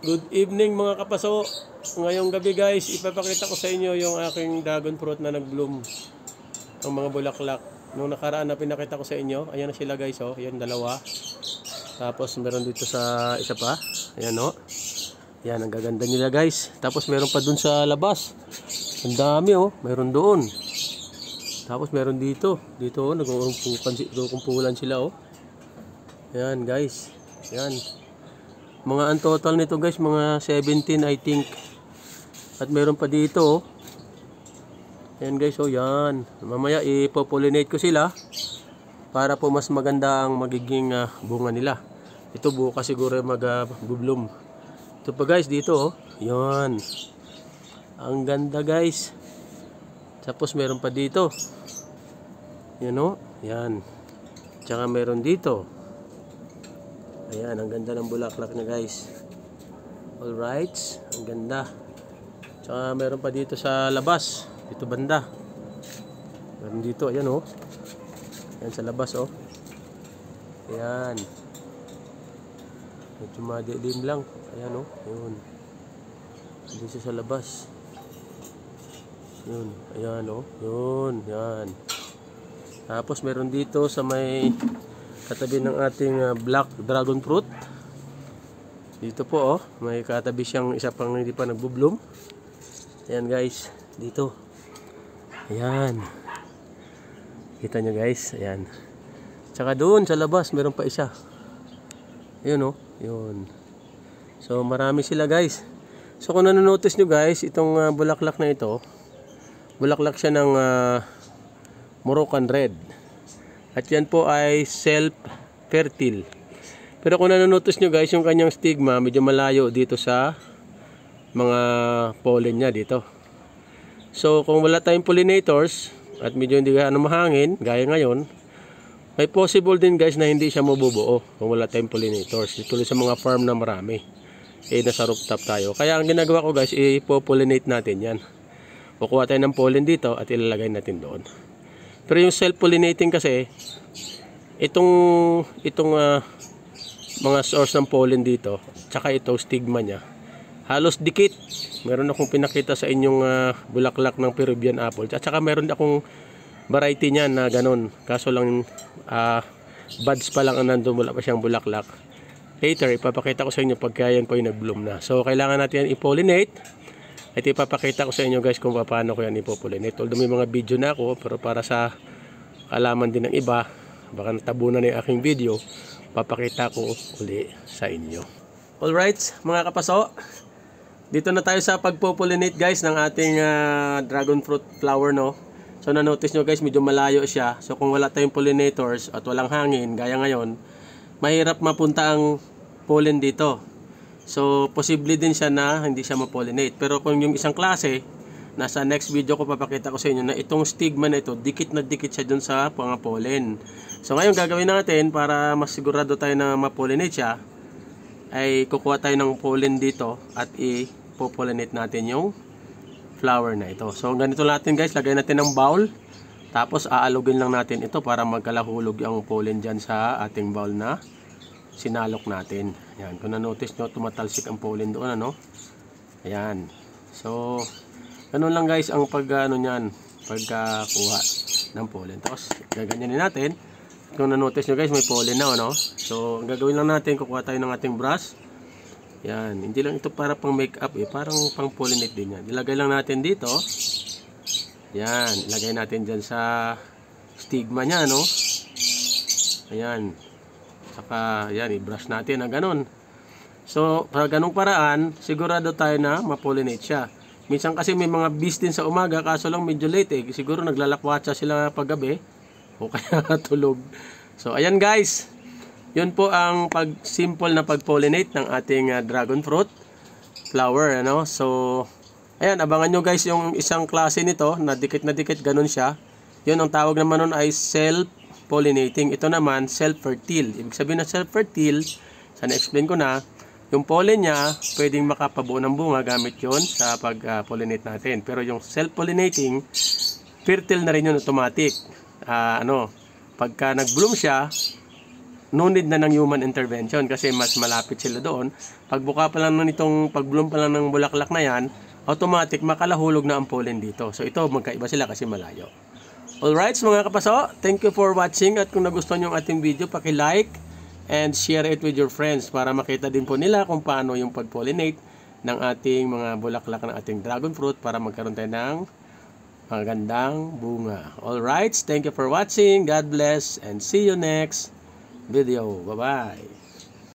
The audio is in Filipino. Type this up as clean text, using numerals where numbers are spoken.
Good evening mga kapaso. Ngayong gabi guys, ipapakita ko sa inyo yung aking dragon fruit na nag-bloom. Ang mga bulaklak. Nung nakaraan na pinakita ko sa inyo, ayan na sila guys, oh. Ayan, dalawa. Tapos meron dito sa isa pa. Ayan, oh. Ayan, ang gaganda nila guys. Tapos meron pa dun sa labas. Ang dami, oh. Meron doon. Tapos meron dito. Dito, oh. Nagkukumpulan sila, oh. Ayan guys. Ayan. Mga ang total nito guys, mga 17 I think. At meron pa dito, oh. Ayan guys, oh, yan. Mamaya ipopollinate ko sila para po mas maganda ang magiging bunga nila. Ito bukas siguro mag-bloom. Ito pa guys, dito, oh. Yan. Ang ganda guys. Tapos meron pa dito. Yan, oh. Yan. Tsaka meron dito. Ayan, ang ganda ng bulaklak niya guys. Alright, ang ganda. Tsaka meron pa dito sa labas. Dito banda. Meron dito, ayan, oh. Ayan sa labas, oh. Ayan. Medyo madilim lang. Ayan, oh. Ayan. Dito sa labas. Yun. Ayan, oh. Yun. Yan. Tapos meron dito sa may katabi ng ating black dragon fruit. Dito po, oh, may katabi siyang isa pang hindi pa nagbo-bloom. Ayan guys, dito. Ayan. Kita nyo guys, ayan. Tsaka doon sa labas, meron pa isa. Ayun, oh, yun. So marami sila guys. So kung nanonotice nyo guys, itong bulaklak na ito, bulaklak siya ng Moroccan red. At yan po ay self-fertile. Pero kung nanonotice nyo guys, yung kanyang stigma medyo malayo dito sa mga pollen niya dito. So kung wala tayong pollinators at medyo hindi gaano mahangin, gaya ngayon, may possible din guys na hindi siya mabubuo kung wala tayong pollinators. Tuloy sa mga farm na marami. Nasa rooftop tayo. Kaya ang ginagawa ko guys, ipopollinate natin yan. Kukuha tayo ng pollen dito at ilalagay natin doon. Pero yung self-pollinating kasi, itong mga source ng pollen dito, tsaka ito stigma niya, halos dikit. Meron akong pinakita sa inyong bulaklak ng Peruvian apple. At saka meron akong variety niya na ganun. Kaso lang buds pa lang ang nandun, wala pa siyang bulaklak. Later, ipapakita ko sa inyo pagka yan po yung nag-bloom na. So, kailangan natin yan i-pollinate. At ipapakita ko sa inyo guys kung paano ko yan ipopollinate. Although may mga video na ako, pero para sa kaalaman din ng iba, baka natabunan na yung aking video, papakita ko uli sa inyo. Alright mga kapaso, dito na tayo sa pagpopollinate guys ng ating dragon fruit flower, no. So na-notice nyo guys, medyo malayo siya. So kung wala tayong pollinators at walang hangin, gaya ngayon, mahirap mapunta ang pollen dito. So, posible din siya na hindi siya ma-pollinate. Pero kung yung isang klase, nasa next video ko papakita ko sa inyo na itong stigma na ito, dikit na dikit siya dun sa mga pollen. So, ngayon gagawin natin para mas sigurado tayo na ma-pollinate siya, ay kukuha tayo ng pollen dito at i-pollinate natin yung flower na ito. So, ganito natin guys, lagay natin ng bowl. Tapos, aalugin lang natin ito para magkalahulog ang pollen dyan sa ating bowl na sinalok natin. Ayan, kung na-notice nyo, tumatalsik ang pollen doon, ano? Ayan. So, ganun lang guys ang pagkakuha ng pollen. Tapos, gaganyanin natin. Kung na-notice nyo guys, may pollen na, ano? So, ang gagawin lang natin, kukuha tayo ng ating brush. Ayan, hindi lang ito para pang makeup, parang pang pollinate din yan. Ilagay lang natin dito. Ayan, ilagay natin dyan sa stigma niya, no? Ayan. Saka, yan, i-brush natin na ganun. So, sa ganung paraan, sigurado tayo na ma-pollinate siya. Minsan kasi may mga bees din sa umaga, kaso lang medyo late, siguro naglalakwatsa sila paggabi, o kaya tulog. So, ayan guys. Yun po ang simple na pag-pollinate ng ating dragon fruit flower, ano? So, ayan, abangan nyo guys yung isang klase nito, na dikit, ganun siya. Yun, ang tawag naman nun ay self-pollinating. Ito naman, self-fertile. Ibig sabihin na self-fertile, sana explain ko na, yung pollen niya, pwedeng makapabuo ng bunga gamit yon sa pag-pollinate natin. Pero yung self-pollinating, fertile na rin yun automatic. Pagka nag-bloom siya, no need na ng human intervention kasi mas malapit sila doon. Pagbuka pa lang pagbloom pa lang ng bulaklak na yan, automatic makalahulog na ang pollen dito. So ito, magkaiba sila kasi malayo. Alright, mga kapaso, thank you for watching at kung nagustuhan nyo ang ating video, paki-like and share it with your friends para makita din po nila kung paano yung pag-pollinate ng ating mga bulaklak ng ating dragon fruit para magkaroon tayo ng magandang bunga. Alright, thank you for watching. God bless and see you next video. Bye-bye.